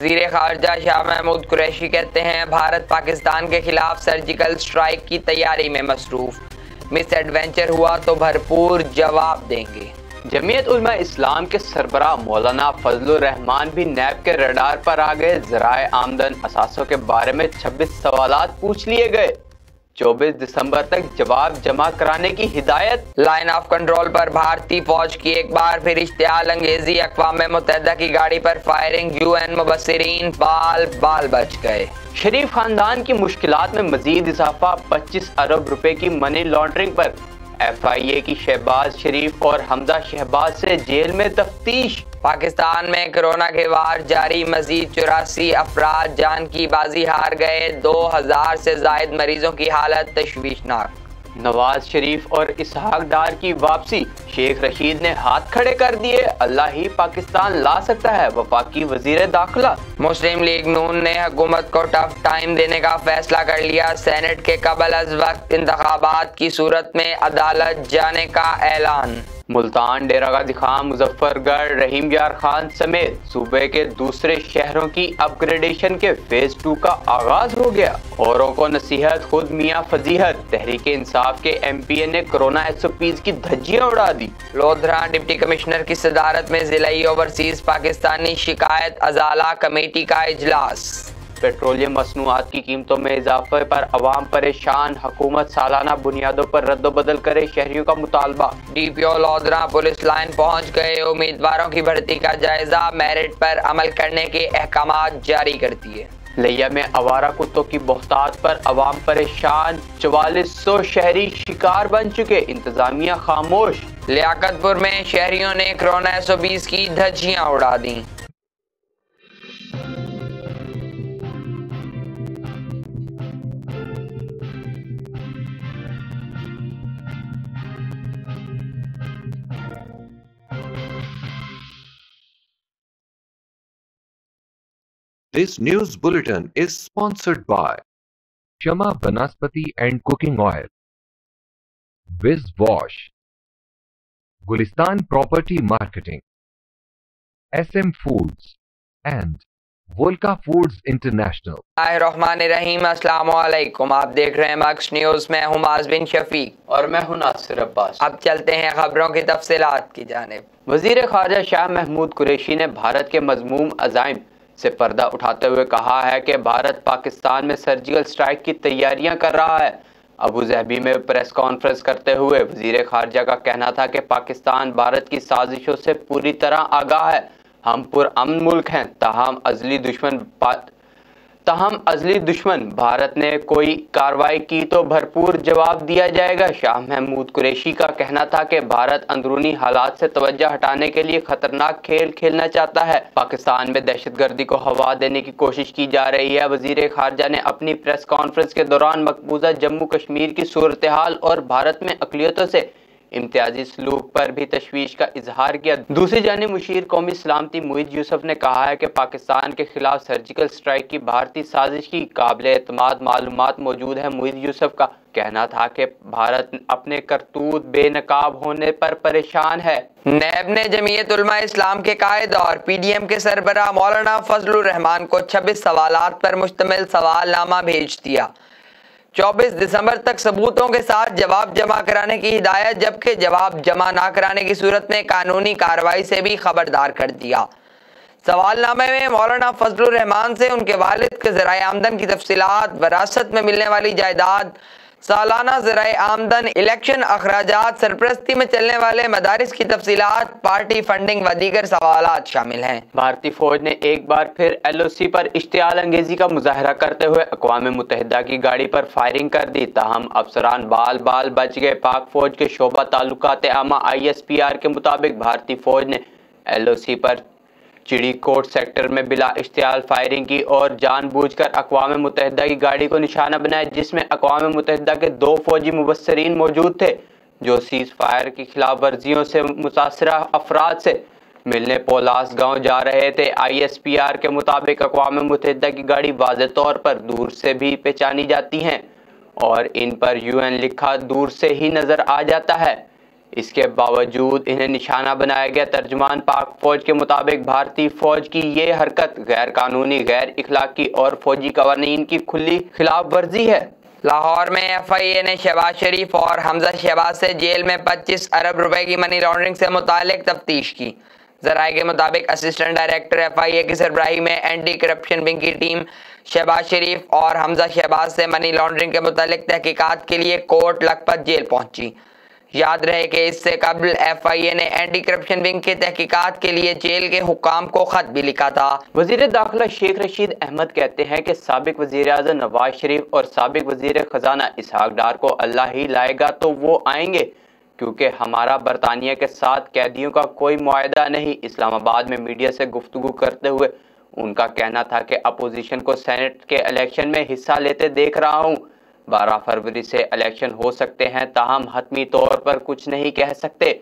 وزیر خارجہ شاہ محمود قریشی کہتے ہیں بھارت پاکستان کے خلاف سرجیکل سٹرائک کی تیاری میں مصروف، مس ایڈونچر ہوا تو بھرپور جواب دیں گے۔ جمعیت علماء اسلام کے سربراہ مولانا فضل الرحمان بھی نیب کے ریڈار پر آ گئے۔ ذرائع آمدن اثاثوں کے بارے میں 26 سوالات پوچھ لیے گئے، 24 دسمبر تک جواب جمع کرانے کی ہدایت۔ لائن آف کنٹرول پر بھارتی فوج کی ایک بار پھر اشتعال انگیزی، اقوام متحدہ کی گاڑی پر فائرنگ، UN مبصرین بال بال بچ گئے۔ شریف خاندان کی مشکلات میں مزید اضافہ، 25 ارب روپے کی منی لانڈرنگ پر FIA کی شہباز شریف اور حمزہ شہباز سے جیل میں تفتیش۔ پاکستان میں کرونا کے وار جاری، مزید 84 افراد جان کی بازی ہار گئے، 2000 سے زائد مریضوں کی حالت تشویشناک۔ نواز شریف اور اسحاق ڈار کی واپسی، شیخ رشید نے ہاتھ کھڑے کر دیے، اللہ ہی پاکستان لا سکتا ہے، وفاقی وزیر داخلہ۔ مسلم لیگ نون نے حکومت کو ٹف ٹائم دینے کا فیصلہ کر لیا، سینٹ کے قبل از وقت انتخابات کی صورت میں عدالت جانے کا اعلان۔ ملتان، ڈیرہ غازی خان، مظفر گڑھ، رحیم یار خان سمیت صوبے کے دوسرے شہروں کی اپ گریڈیشن کے فیز 2 کا آغاز ہو گیا۔ اوروں کو نصیحت، خود میاں فضیحت۔ تحریک انصاف کے MPA نے کرونا SOPs کی دھجیاں اڑا دی۔ لودھرا ڈپٹی کمشنر کی صدارت میں ضلعی اوورسیز پاکستانی شکایت ازالہ کمیٹی کا اجلاس۔ پیٹرولیم مصنوعات کی قیمتوں میں اضافے پر عوام پریشان، حکومت سالانہ بنیادوں پر رد و بدل کرے، شہریوں کا مطالبہ۔ DPO لودھرا پولیس لائن پہنچ گئے، امیدواروں کی بھرتی کا جائزہ، میرٹ پر عمل کرنے کے احکامات جاری کر دیے۔ لیا میں آوارہ کتوں کی بہتات پر عوام پریشان، 4400 شہری شکار بن چکے، انتظامیہ خاموش۔ لیاقت پور میں شہریوں نے کرونا SOPs کی دھجیاں اڑا دیں۔ This news bulletin is sponsored by Shama Banaspati and Cooking Oil, Wiz Wash, Gulistan Property Marketing, SM Foods, and Volca Foods International۔ الرحمن الرحیم، السلام علیکم، آپ دیکھ رہے ہیں مکس نیوز، میں ہوں معاذ بن شفیق اور میں ہوں ناصر عباس۔ اب چلتے ہیں خبروں کی تفصیلات کی جانب۔ وزیر خارجہ شاہ محمود قریشی نے بھارت کے مذموم عزائم سے پردہ اٹھاتے ہوئے کہا ہے کہ بھارت پاکستان میں سرجیکل سٹرائک کی تیاریاں کر رہا ہے۔ ابو ظہبی میں پریس کانفرنس کرتے ہوئے وزیر خارجہ کا کہنا تھا کہ پاکستان بھارت کی سازشوں سے پوری طرح آگاہ ہے، ہم پرامن ملک ہیں، تاہم ازلی دشمن بھارت نے کوئی کارروائی کی تو بھرپور جواب دیا جائے گا۔ شاہ محمود قریشی کا کہنا تھا کہ بھارت اندرونی حالات سے توجہ ہٹانے کے لیے خطرناک کھیل کھیلنا چاہتا ہے، پاکستان میں دہشت گردی کو ہوا دینے کی کوشش کی جا رہی ہے۔ وزیر خارجہ نے اپنی پریس کانفرنس کے دوران مقبوضہ جموں کشمیر کی صورتحال اور بھارت میں اقلیتوں سے امتیازی سلوک پر بھی تشویش کا اظہار کیا۔ دوسری جانب مشیر قومی سلامتی معید یوسف نے کہا ہے کہ پاکستان کے خلاف سرجیکل سٹرائک کی بھارتی سازش کی قابل اعتماد معلومات موجود ہیں۔ معید یوسف کا کہنا تھا کہ بھارت اپنے کرتوت بے نقاب ہونے پر پریشان ہے۔ نیب نے جمعیت علماء اسلام کے قائد اور PDM کے سربراہ مولانا فضل الرحمان کو 26 سوالات پر مشتمل سوال نامہ بھیج دیا۔ 24 دسمبر تک ثبوتوں کے ساتھ جواب جمع کرانے کی ہدایت، جبکہ جواب جمع نہ کرانے کی صورت میں قانونی کارروائی سے بھی خبردار کر دیا۔ سوال نامے میں مولانا فضل الرحمان سے ان کے والد کے ذرائع آمدن کی تفصیلات، وراثت میں ملنے والی جائیداد، سالانہ ذرائع آمدن، الیکشن اخراجات، سرپرستی میں چلنے والے مدارس کی تفصیلات، پارٹی فنڈنگ و دیگر سوالات شامل ہیں۔ بھارتی فوج نے ایک بار پھر LOC پر اشتعال انگیزی کا مظاہرہ کرتے ہوئے اقوام متحدہ کی گاڑی پر فائرنگ کر دی، تاہم افسران بال بال بچ گئے۔ پاک فوج کے شعبہ تعلقات عامہ ISPR کے مطابق بھارتی فوج نے LOC پر چڑی کوٹ سیکٹر میں بلا اشتعال فائرنگ کی اور جان بوجھ کر اقوام متحدہ کی گاڑی کو نشانہ بنایا، جس میں اقوام متحدہ کے 2 فوجی مبصرین موجود تھے جو سیز فائر کی خلاف ورزیوں سے متاثرہ افراد سے ملنے پولاس گاؤں جا رہے تھے۔ ISPR کے مطابق اقوام متحدہ کی گاڑی واضح طور پر دور سے بھی پہچانی جاتی ہیں اور ان پر UN لکھا دور سے ہی نظر آ جاتا ہے۔ اس کے باوجود انہیں نشانہ بنایا گیا۔ ترجمان پاک فوج کے مطابق بھارتی فوج کی یہ حرکت غیر قانونی، غیر اخلاقی اور فوجی قوانین کی کھلی خلاف ورزی ہے۔ لاہور میں ایف آئی اے نے شہباز شریف اور حمزہ شہباز سے جیل میں 25 ارب روپے کی منی لانڈرنگ سے متعلق تفتیش کی۔ ذرائع کے مطابق اسسٹنٹ ڈائریکٹر ایف آئی اے کی سربراہی میں اینٹی کرپشن ونگ کی ٹیم شہباز شریف اور حمزہ شہباز سے منی لانڈرنگ کے متعلق تحقیقات کے لیے کوٹ لکھپت جیل پہنچی۔ یاد رہے کہ اس سے قبل ایف آئی اے نے اینٹی کرپشن ونگ کے تحقیقات کے لیے جیل کے حکام کو خط بھی لکھا تھا۔ وزیر داخلہ شیخ رشید احمد کہتے ہیں کہ سابق وزیر اعظم نواز شریف اور سابق وزیر خزانہ اسحاق ڈار کو اللہ ہی لائے گا تو وہ آئیں گے، کیونکہ ہمارا برطانیہ کے ساتھ قیدیوں کا کوئی معاہدہ نہیں۔ اسلام آباد میں میڈیا سے گفتگو کرتے ہوئے ان کا کہنا تھا کہ اپوزیشن کو سینٹ کے الیکشن میں حصہ لیتے دیکھ رہا ہوں۔ 12 فروری سے الیکشن ہو سکتے ہیں، تاہم حتمی طور پر کچھ نہیں کہہ سکتے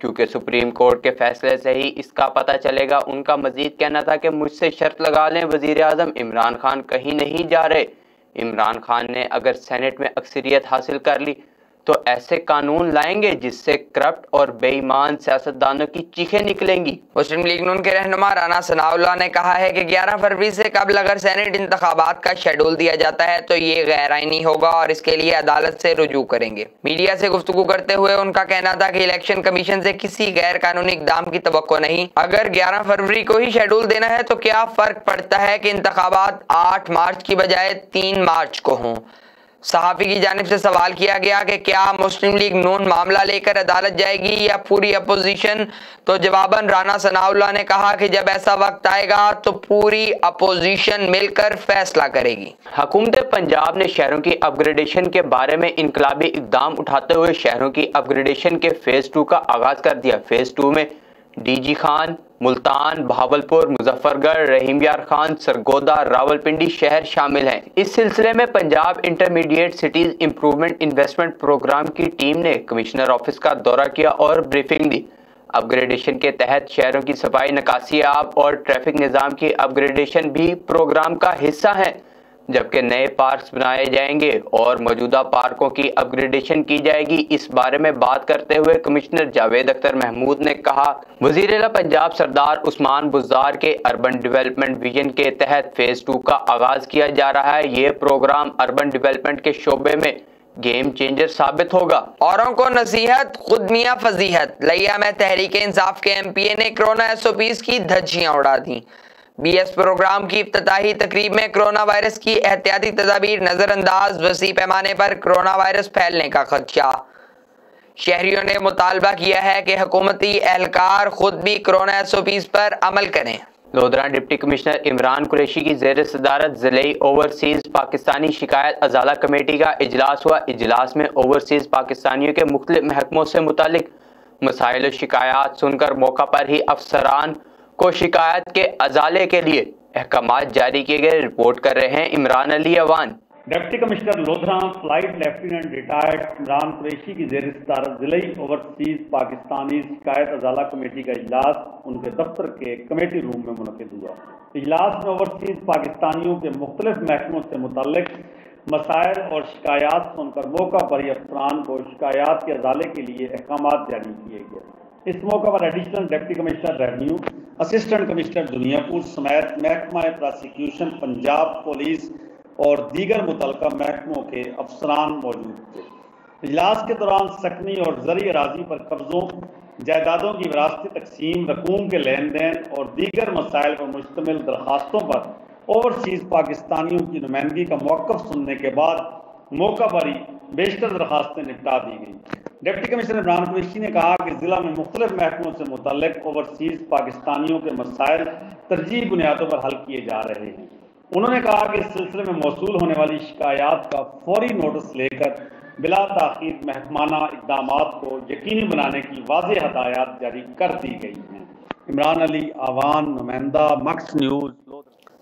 کیونکہ سپریم کورٹ کے فیصلے سے ہی اس کا پتہ چلے گا۔ ان کا مزید کہنا تھا کہ مجھ سے شرط لگا لیں، وزیر اعظم عمران خان کہیں نہیں جا رہے۔ عمران خان نے اگر سینٹ میں اکثریت حاصل کر لی تو ایسے قانون لائیں گے جس سے کرپٹ اور بے ایمان سیاستدانوں کی چیخیں نکلیں گی۔ مسلم لیگ نون کے رہنما رانا ثناء اللہ نے کہا ہے کہ 11 فروری سے قبل اگر سینٹ انتخابات کا شیڈول دیا جاتا ہے تو یہ غیر آئینی ہوگا اور اس کے لیے عدالت سے رجوع کریں گے۔ میڈیا سے گفتگو کرتے ہوئے ان کا کہنا تھا کہ الیکشن کمیشن سے کسی غیر قانونی اقدام کی توقع نہیں۔ اگر 11 فروری کو ہی شیڈول دینا ہے تو کیا فرق پڑتا ہے کہ انتخابات 8 مارچ کی بجائے 3 مارچ کو ہوں۔ صحافی کی جانب سے سوال کیا گیا کہ کیا مسلم لیگ نون معاملہ لے کر عدالت جائے گی یا پوری اپوزیشن، تو جواباً رانا ثناء اللہ نے کہا کہ جب ایسا وقت آئے گا تو پوری اپوزیشن مل کر فیصلہ کرے گی۔ حکومت پنجاب نے شہروں کی اپ گریڈیشن کے بارے میں انقلابی اقدام اٹھاتے ہوئے شہروں کی اپ گریڈیشن کے فیز 2 کا آغاز کر دیا۔ فیز 2 میں ڈی جی خان، ملتان، بہاولپور، مظفر گڑھ، رحیم یار خان، سرگودا، راولپنڈی شہر شامل ہیں۔ اس سلسلے میں Punjab intermediate cities improvement investment programme کی ٹیم نے کمشنر آفس کا دورہ کیا اور بریفنگ دی۔ اپ گریڈیشن کے تحت شہروں کی صفائی، نکاسی آب اور ٹریفک نظام کی اپ گریڈیشن بھی پروگرام کا حصہ ہیں، جبکہ نئے پارکس بنائے جائیں گے اور موجودہ پارکوں کی اپ گریڈیشن کی جائے گی۔ اس بارے میں بات کرتے ہوئے کمشنر جاوید اختر محمود نے کہا، وزیر اعلیٰ پنجاب سردار عثمان بزدار کے اربن ڈیولپمنٹ ویژن کے تحت فیز 2 کا آغاز کیا جا رہا ہے۔ یہ پروگرام اربن ڈیولپمنٹ کے شعبے میں گیم چینجر ثابت ہوگا۔ اوروں کو نصیحت، خود میاں فضیحت۔ لیا میں تحریک انصاف کے ایم پی اے نے کرونا ایس او پیز کی دھجیاں اڑا دیں۔ بی ایس پروگرام کی افتتاحی تقریب میں کرونا وائرس کی احتیاطی تدابیر نظر انداز، وسیع پیمانے پر کرونا وائرس پھیلنے کا خدشہ۔ شہریوں نے مطالبہ کیا ہے کہ حکومتی اہلکار خود بھی کرونا ایس او پیز پر عمل کریں۔ لودھرا ڈپٹی کمشنر عمران قریشی کی زیر صدارت ضلعی اوورسیز پاکستانی شکایت ازالہ کمیٹی کا اجلاس ہوا۔ اجلاس میں اوورسیز پاکستانیوں کے مختلف محکموں سے متعلق مسائل و شکایات سن کر موقع پر ہی افسران کو شکایت کے ازالے کے لیے احکامات جاری کیے گئے۔ رپورٹ کر رہے ہیں Imran Ali Awan. Deputy commissioner Lodhran flight lieutenant retired Imran Qureshi کی زیر صدارت ضلعی اوورسیز پاکستانی شکایت ازالہ کمیٹی کا اجلاس ان کے دفتر کے کمیٹی روم میں منعقد ہوا۔ اجلاس میں اوورسیز پاکستانیوں کے مختلف محکموں سے متعلق مسائل اور شکایات سن کر موقع پر ہی افسران کو شکایات کے ازالے کے لیے احکامات جاری کیے گئے۔ اس موقع پر additional deputy commissioner revenue, assistant commissioner Dunyapur سمیت محکمہ پراسیکیوشن پنجاب پولیس اور دیگر متعلقہ محکموں کے افسران موجود تھے۔ اجلاس کے دوران سکنی اور زرعی اراضی پر قبضوں، جائیدادوں کی وراثتی تقسیم، رقوم کے لین دین اور دیگر مسائل پر مشتمل درخواستوں پر اوورسیز پاکستانیوں کی نمائندگی کا موقف سننے کے بعد موقع پر ہی بیشتر درخواستیں نپٹا دی گئیں۔ ڈپٹی کمشنر عمران قریشی نے کہا کہ ضلع میں مختلف محکموں سے متعلق اوورسیز پاکستانیوں کے مسائل ترجیحی بنیادوں پر حل کیے جا رہے ہیں۔ انہوں نے کہا کہ اس سلسلے میں موصول ہونے والی شکایات کا فوری نوٹس لے کر بلا تاخیر محکمانہ اقدامات کو یقینی بنانے کی واضح ہدایات جاری کر دی گئی ہیں۔ عمران علی آوان، نمائندہ، مکس نیوز۔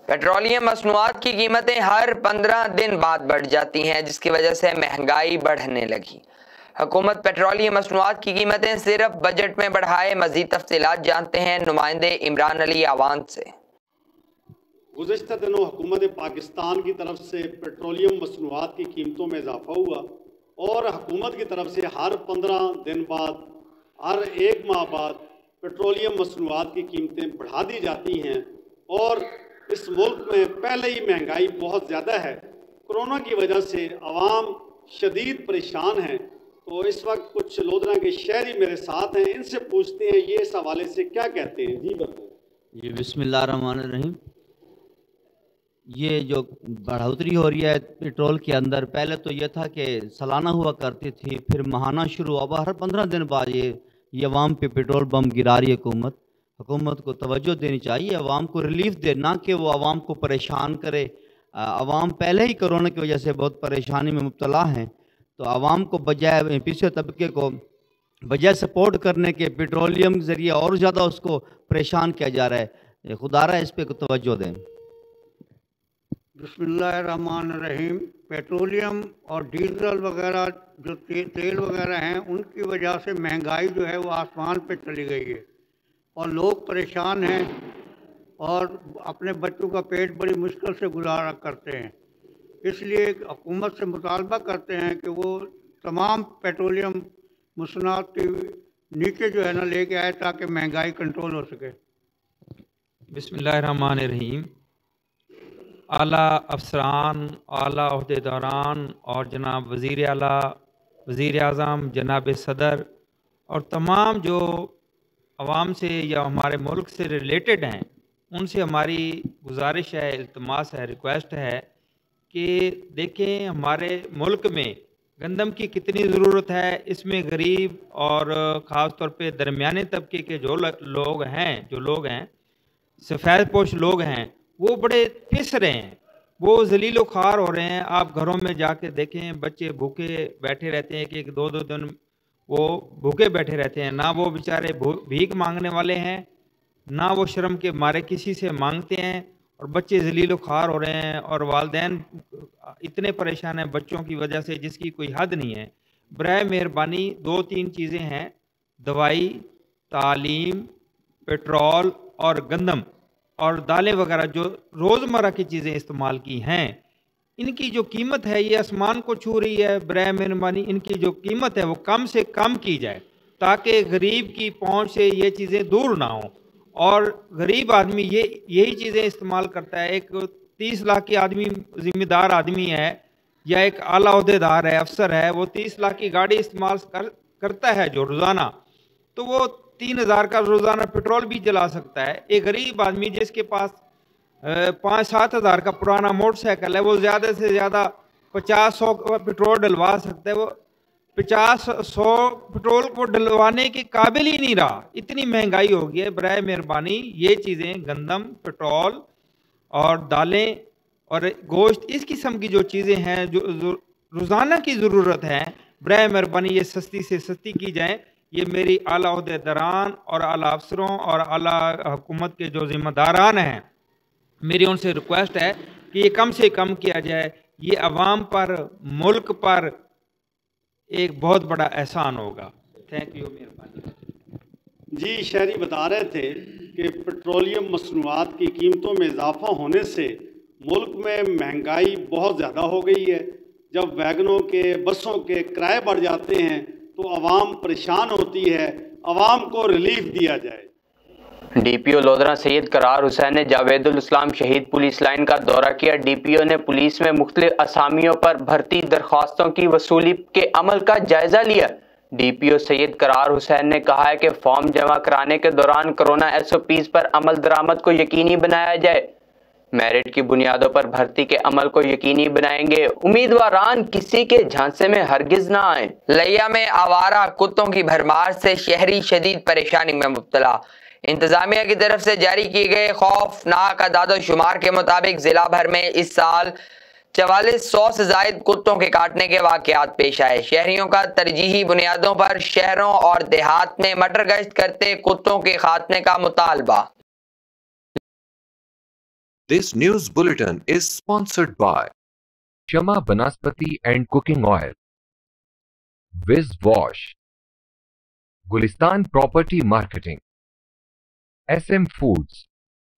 پیٹرولیم مصنوعات کی قیمتیں ہر 15 دن بعد بڑھ جاتی ہیں، جس کی وجہ سے مہنگائی بڑھنے لگی۔ حکومت پیٹرولیم مصنوعات کی قیمتیں صرف بجٹ میں بڑھائے۔ مزید تفصیلات جانتے ہیں نمائندے عمران علی آوان سے۔ گزشتہ دنوں حکومت پاکستان کی طرف سے پیٹرولیم مصنوعات کی قیمتوں میں اضافہ ہوا اور حکومت کی طرف سے ہر 15 دن بعد ہر ایک ماہ بعد پیٹرولیم مصنوعات کی قیمتیں بڑھا دی جاتی ہیں اور اس ملک میں پہلے ہی مہنگائی بہت زیادہ ہے، کرونا کی وجہ سے عوام شدید پریشان ہیں۔ تو اس وقت کچھ لودھنا کے شہری میرے ساتھ ہیں، ان سے پوچھتے ہیں یہ اس حوالے سے کیا کہتے ہیں۔ جی بتائیں۔ جی بسم اللہ الرحمن الرحیم۔ یہ جو بڑھوتری ہو رہی ہے پیٹرول کے اندر، پہلے تو یہ تھا کہ سالانہ ہوا کرتی تھی، پھر ماہانہ شروع، اب ہر 15 دن بعد یہ عوام پہ پیٹرول بم گرا رہی ہے۔ حکومت کو توجہ دینی چاہیے، عوام کو ریلیف دے، نہ کہ وہ عوام کو پریشان کرے۔ عوام پہلے ہی کرونا کی وجہ سے بہت پریشانی میں مبتلا ہیں، تو عوام کو بجائے پچھلے طبقے کو بجائے سپورٹ کرنے کے پیٹرولیم کے ذریعے اور زیادہ اس کو پریشان کیا جا رہا ہے۔ خدا رہا اس پہ توجہ دیں۔ بسم اللہ الرحمن الرحیم۔ پیٹرولیم اور ڈیزل وغیرہ جو تیل وغیرہ ہیں، ان کی وجہ سے مہنگائی جو ہے وہ آسمان پہ چلی گئی ہے اور لوگ پریشان ہیں اور اپنے بچوں کا پیٹ بڑی مشکل سے گزارا کرتے ہیں۔ اس لیے حکومت سے مطالبہ کرتے ہیں کہ وہ تمام پیٹرولیم مصنوعات کے نیچے جو ہے نا لے کے آئے تاکہ مہنگائی کنٹرول ہو سکے۔ بسم اللہ الرحمن الرحیم۔ اعلیٰ افسران، اعلیٰ عہدیداران اور جناب وزیر اعلیٰ، وزیر اعظم، جناب صدر اور تمام جو عوام سے یا ہمارے ملک سے ریلیٹڈ ہیں، ان سے ہماری گزارش ہے، التماس ہے، ریکویسٹ ہے کہ دیکھیں ہمارے ملک میں گندم کی کتنی ضرورت ہے۔ اس میں غریب اور خاص طور پہ درمیانے طبقے کے جو لوگ ہیں سفید پوش لوگ ہیں، وہ بڑے پس رہے ہیں، وہ ذلیل و خوار ہو رہے ہیں۔ آپ گھروں میں جا کے دیکھیں، بچے بھوکے بیٹھے رہتے ہیں، کہ 2 دن وہ بھوکے بیٹھے رہتے ہیں، نہ وہ بیچارے بھیک مانگنے والے ہیں، نہ وہ شرم کے مارے کسی سے مانگتے ہیں، اور بچے ذلیل و خوار ہو رہے ہیں، اور والدین اتنے پریشان ہیں بچوں کی وجہ سے جس کی کوئی حد نہیں ہے۔ برائے مہربانی 2-3 چیزیں ہیں، دوائی، تعلیم، پیٹرول اور گندم اور دالیں وغیرہ جو روزمرہ کی چیزیں استعمال کی ہیں، ان کی جو قیمت ہے یہ آسمان کو چھو رہی ہے۔ برائے مہربانی ان کی جو قیمت ہے وہ کم سے کم کی جائے، تاکہ غریب کی پہنچ سے یہ چیزیں دور نہ ہوں۔ اور غریب آدمی یہی چیزیں استعمال کرتا ہے۔ ایک 30 لاکھ کی آدمی ذمہ دار آدمی ہے یا ایک اعلیٰ عہدیدار ہے، افسر ہے، وہ 30 لاکھ کی گاڑی استعمال کرتا ہے جو روزانہ، تو وہ 3000 کا روزانہ پیٹرول بھی جلا سکتا ہے۔ ایک غریب آدمی جس کے پاس 5-7 ہزار کا پرانا موٹر سائیکل ہے، وہ زیادہ سے زیادہ 50-100 پیٹرول ڈلوا سکتا ہے، وہ 50-100 پیٹرول کو ڈلوانے کے قابل ہی نہیں رہا، اتنی مہنگائی ہو گئی ہے۔ برائے مہربانی یہ چیزیں گندم، پیٹرول اور دالیں اور گوشت، اس قسم کی جو چیزیں ہیں جو روزانہ کی ضرورت ہے، برائے مہربانی یہ سستی سے سستی کی جائیں۔ یہ میری اعلیٰ عہدیداران اور اعلیٰ افسروں اور اعلیٰ حکومت کے جو ذمہ داران ہیں، میری ان سے ریکویسٹ ہے کہ یہ کم سے کم کیا جائے۔ یہ عوام پر، ملک پر ایک بہت بڑا احسان ہوگا۔ تھینک یو، مہربانی۔ جی، شہری بتا رہے تھے کہ پیٹرولیم مصنوعات کی قیمتوں میں اضافہ ہونے سے ملک میں مہنگائی بہت زیادہ ہو گئی ہے۔ جب ویگنوں کے، بسوں کے کرائے بڑھ جاتے ہیں تو عوام پریشان ہوتی ہے، عوام کو ریلیف دیا جائے۔ ڈی پی او لودھنا سید قرار حسین نے جاوید الاسلام شہید پولیس لائن کا دورہ کیا۔ ڈی پی او نے پولیس میں مختلف اسامیوں پر بھرتی درخواستوں کی وصولی کے عمل کا جائزہ لیا۔ ڈی پی او سید قرار حسین نے کہا ہے کہ فارم جمع کرانے کے دوران کرونا SOPs پر عمل درآمد کو یقینی بنایا جائے۔ میرٹ کی بنیادوں پر بھرتی کے عمل کو یقینی بنائیں گے، امیدواران کسی کے جھانسے میں ہرگز نہ آئیں۔ لیا میں آوارہ کتوں کی بھرمار سے شہری شدید پریشانی میں مبتلا۔ انتظامیہ کی طرف سے جاری کیے گئے خوفناک اعداد و شمار کے مطابق ضلع بھر میں اس سال 4400 سے زائد کتوں کے کاٹنے کے واقعات پیش آئے۔ شہریوں کا ترجیحی بنیادوں پر شہروں اور دیہات میں مٹر گشت کرتے کتوں کے خاتمے کا مطالبہ۔ This news bulletin is sponsored by Shama Banaspati and Cooking Oil, Wiz Wash, Gulistan Property Marketing, SM Foods,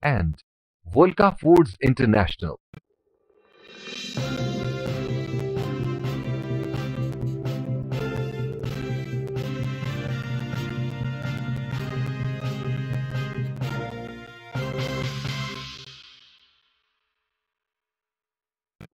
and Volca Foods International.